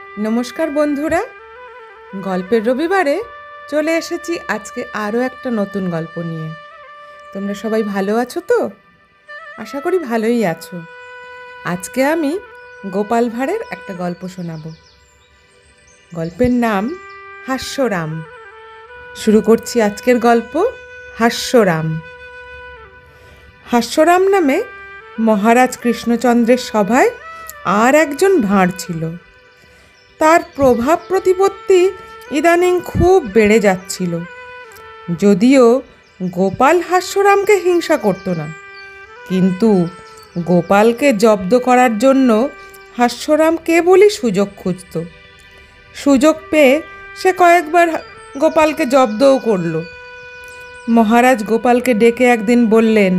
নমস্কার বন্ধুরা, গল্পের রবিবারে চলে এসেছি আজকে আরও একটা নতুন গল্প নিয়ে। তোমরা সবাই ভালো আছো তো? আশা করি ভালোই আছো। আজকে আমি গোপাল ভাঁড়ের একটা গল্প শোনাবো। গল্পের নাম হাস্যরাম। শুরু করছি আজকের গল্প, হাস্যরাম। হাস্যরাম নামে মহারাজ কৃষ্ণচন্দ্রের সভায় আর একজন ভাঁড় ছিল। তার প্রভাব প্রতিপত্তি ইদানিং খুব বেড়ে যাচ্ছিল। যদিও গোপাল হাস্যরামকে হিংসা করত না, কিন্তু গোপালকে জব্দ করার জন্য হাস্যরাম কেবলই সুযোগ খুঁজত। সুযোগ পেয়ে সে কয়েকবার গোপালকে জব্দও করল। মহারাজ গোপালকে ডেকে একদিন বললেন,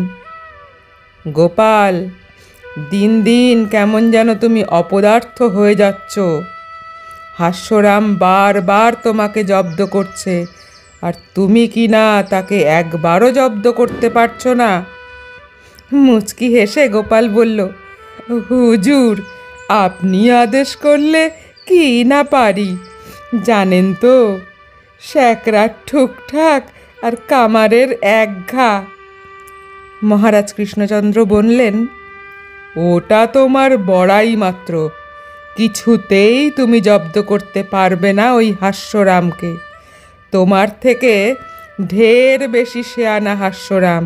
গোপাল, দিন দিন কেমন যেন তুমি অপদার্থ হয়ে যাচ্ছ। হাস্যরাম বারবার তোমাকে জব্দ করছে, আর তুমি কি না তাকে একবারও জব্দ করতে পারছো না। মুচকি হেসে গোপাল বলল, হুজুর, আপনি আদেশ করলে কি না পারি। জানেন তো, শ্যাকরার ঠুকঠাক আর কামারের এক ঘা। মহারাজ কৃষ্ণচন্দ্র বললেন, ওটা তোমার বড়াই মাত্র। কিছুতেই তুমি জব্দ করতে পারবে না ওই হাস্যরামকে। তোমার থেকে ঢের বেশি শেয়ানা হাস্যরাম।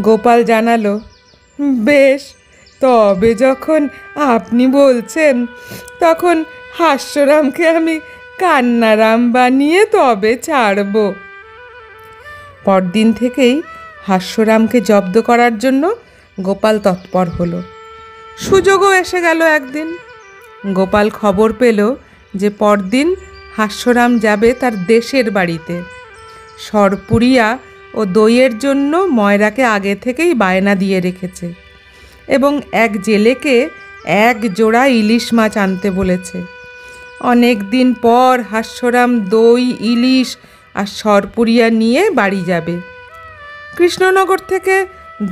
গোপাল জানালো, বেশ, তবে যখন আপনি বলছেন, তখন হাস্যরামকে আমি কান্নারাম বানিয়ে তবে ছাড়ব। পরদিন থেকেই হাস্যরামকে জব্দ করার জন্য গোপাল তৎপর হলো। সুযোগও এসে গেল একদিন। গোপাল খবর পেল যে পরদিন হাস্যরাম যাবে তার দেশের বাড়িতে। সরপুরিয়া ও দইয়ের জন্য ময়রাকে আগে থেকেই বায়না দিয়ে রেখেছে, এবং এক জেলেকে এক জোড়া ইলিশ মাছ আনতে বলেছে। অনেক দিন পর হাস্যরাম দই, ইলিশ আর সরপুরিয়া নিয়ে বাড়ি যাবে। কৃষ্ণনগর থেকে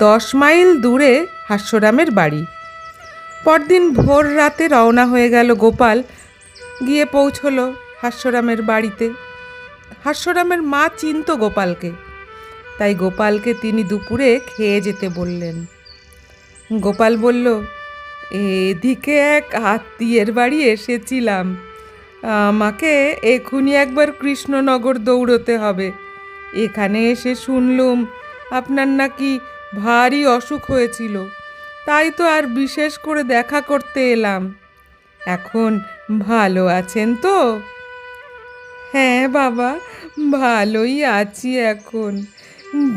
10 মাইল দূরে হাস্যরামের বাড়ি। পরদিন ভোর রাতে রওনা হয়ে গেল গোপাল। গিয়ে পৌঁছলো হাস্যরামের বাড়িতে। হাস্যরামের মা চিনত গোপালকে, তাই গোপালকে তিনি দুপুরে খেয়ে যেতে বললেন। গোপাল বলল, এদিকে এক আত্মীয়ের বাড়ি এসেছিলাম। আমাকে এখুনি একবার কৃষ্ণনগর দৌড়তে হবে। এখানে এসে শুনলুম আপনার নাকি ভারী অসুখ হয়েছিল, তাই তো আর বিশেষ করে দেখা করতে এলাম। এখন ভালো আছেন তো? হ্যাঁ বাবা, ভালোই আছি এখন।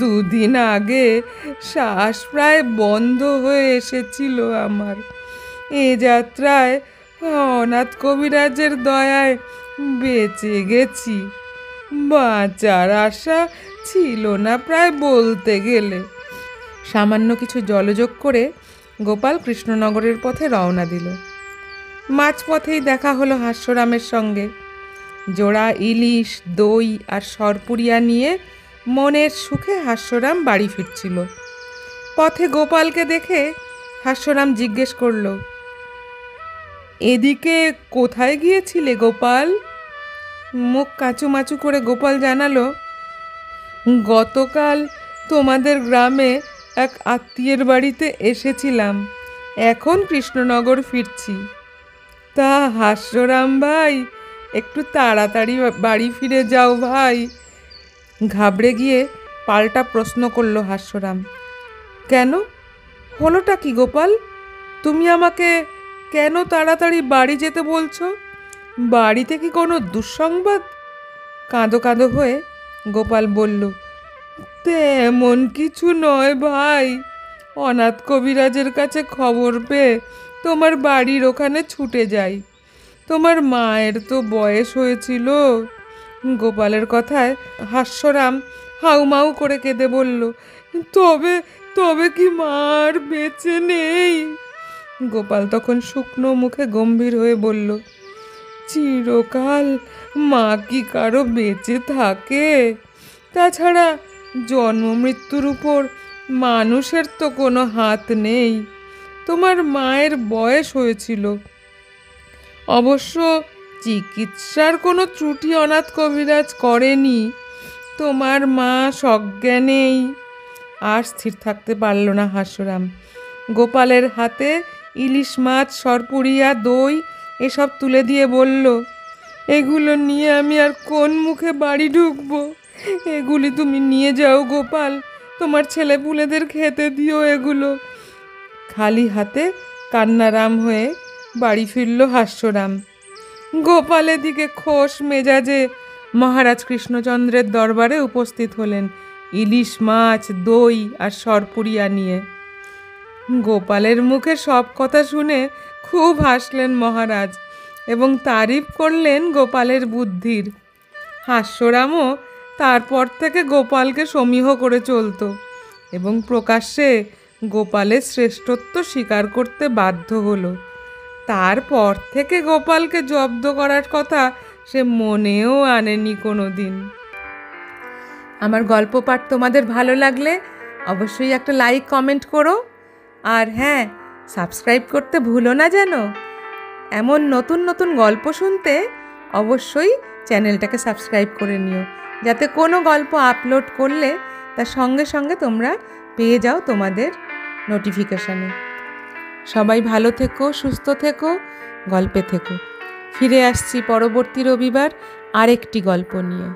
2 দিন আগে শ্বাস প্রায় বন্ধ হয়ে এসেছিল আমার। এ যাত্রায় অনাথ কবিরাজের দয়ায় বেঁচে গেছি। বাঁচার আশা ছিল না প্রায় বলতে গেলে। সামান্য কিছু জলযোগ করে গোপাল কৃষ্ণনগরের পথে রওনা দিল। মাঝপথেই দেখা হলো হাস্যরামের সঙ্গে। জোড়া ইলিশ, দই আর সরপুরিয়া নিয়ে মনের সুখে হাস্যরাম বাড়ি ফিরছিল। পথে গোপালকে দেখে হাস্যরাম জিজ্ঞেস করল, এদিকে কোথায় গিয়েছিলে গোপাল? মুখ কাঁচুমাচু করে গোপাল জানালো, গতকাল তোমাদের গ্রামে এক আত্মীয়ের বাড়িতে এসেছিলাম, এখন কৃষ্ণনগর ফিরছি। তা হাস্যরাম ভাই, একটু তাড়াতাড়ি বাড়ি ফিরে যাও ভাই। ঘাবড়ে গিয়ে পাল্টা প্রশ্ন করল হাস্যরাম, কেন? হলোটা কি গোপাল? তুমি আমাকে কেন তাড়াতাড়ি বাড়ি যেতে বলছো? বাড়িতে কি কোনো দুঃসংবাদ? কাঁদো কাঁদো হয়ে গোপাল বলল, তেমন কিছু নয় ভাই। অনাথ কবিরাজের কাছে খবর পেয়ে তোমার বাড়ির ওখানে ছুটে যাই। তোমার মায়ের তো বয়স হয়েছিল। গোপালের কথায় হাস্যরাম হাউমাউ করে কেঁদে বলল, তবে তবে কি মার বেঁচে নেই? গোপাল তখন শুকনো মুখে গম্ভীর হয়ে বলল, চিরকাল মা কি কারো বেঁচে থাকে? তাছাড়া জন্ম মৃত্যুর উপর মানুষের তো কোনো হাত নেই। তোমার মায়ের বয়স হয়েছিল, অবশ্য চিকিৎসার কোনো ত্রুটি অনাথ কবিরাজ করেনি। তোমার মা সজ্ঞানেই। আর স্থির থাকতে পারল না হাস্যরাম। গোপালের হাতে ইলিশ মাছ, সরপুরিয়া, দই এসব তুলে দিয়ে বলল, এগুলো নিয়ে আমি আর কোন মুখে বাড়ি ঢুকবো? এগুলি তুমি নিয়ে যাও গোপাল, তোমার ছেলেপুলেদের খেতে দিও এগুলো। খালি হাতে কান্নারাম হয়ে বাড়ি ফিরল হাস্যরাম। গোপাল এদিকে খোশ মেজাজে মহারাজ কৃষ্ণচন্দ্রের দরবারে উপস্থিত হলেন ইলিশ মাছ, দই আর সরপুরিয়া নিয়ে। গোপালের মুখে সব কথা শুনে খুব হাসলেন মহারাজ এবং তারিফ করলেন গোপালের বুদ্ধির। হাস্যরামও তারপর থেকে গোপালকে সমীহ করে চলত এবং প্রকাশ্যে গোপালের শ্রেষ্ঠত্ব স্বীকার করতে বাধ্য হলো। তারপর থেকে গোপালকে জব্দ করার কথা সে মনেও আনেনি কোনো দিন। আমার গল্প পাঠ তোমাদের ভালো লাগলে অবশ্যই একটা লাইক কমেন্ট করো, আর হ্যাঁ, সাবস্ক্রাইব করতে ভুলো না যেন। এমন নতুন নতুন গল্প শুনতে অবশ্যই চ্যানেলটাকে সাবস্ক্রাইব করে নিও, যাতে কোনো গল্প আপলোড করলে তার সঙ্গে সঙ্গে তোমরা পেয়ে যাও তোমাদের নোটিফিকেশানে। সবাই ভালো থেকো, সুস্থ থেকো, গল্পে থেকো। ফিরে আসছি পরবর্তী রবিবার আরেকটি গল্প নিয়ে।